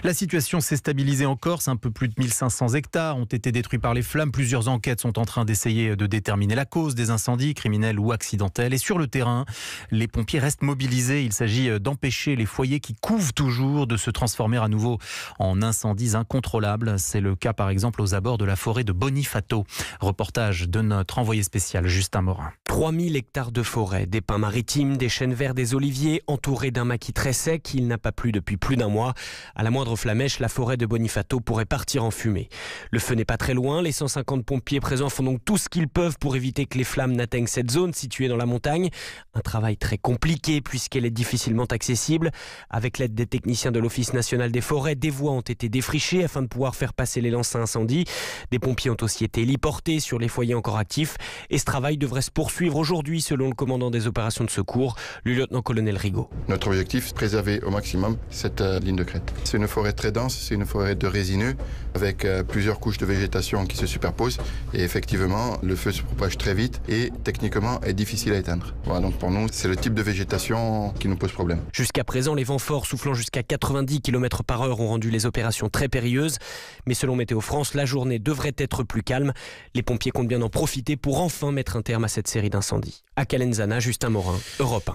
La situation s'est stabilisée en Corse. Un peu plus de 1500 hectares ont été détruits par les flammes. Plusieurs enquêtes sont en train d'essayer de déterminer la cause des incendies, criminels ou accidentels. Et sur le terrain, les pompiers restent mobilisés. Il s'agit d'empêcher les foyers qui couvent toujours de se transformer à nouveau en incendies incontrôlables. C'est le cas par exemple aux abords de la forêt de Bonifato. Reportage de notre envoyé spécial Justin Morin. 3000 hectares de forêt, des pins maritimes, des chênes verts, des oliviers, entourés d'un maquis très sec. Il n'a pas plu depuis plus d'un mois. À la moindre flamèche, la forêt de Bonifato pourrait partir en fumée. Le feu n'est pas très loin. Les 150 pompiers présents font donc tout ce qu'ils peuvent pour éviter que les flammes n'atteignent cette zone située dans la montagne. Un travail très compliqué puisqu'elle est difficilement accessible. Avec l'aide des techniciens de l'Office national des forêts, des voies ont été défrichées afin de pouvoir faire passer les lances à incendie. Des pompiers ont aussi été héliportés sur les foyers encore actifs. Et ce travail devrait se poursuivre aujourd'hui selon le commandant des opérations de secours, le lieutenant-colonel Rigaud. Notre objectif, c'est de préserver au maximum cette ligne de crête. C'est une forêt très dense, c'est une forêt de résineux avec plusieurs couches de végétation qui se superposent et effectivement le feu se propage très vite et techniquement est difficile à éteindre. Voilà, donc pour nous, c'est le type de végétation qui nous pose problème. Jusqu'à présent, les vents forts soufflant jusqu'à 90 km/h ont rendu les opérations très périlleuses. Mais selon Météo France, la journée devrait être plus calme. Les pompiers comptent bien en profiter pour enfin mettre un terme à cette série d'incendies. À Calenzana, Justin Morin, Europe 1.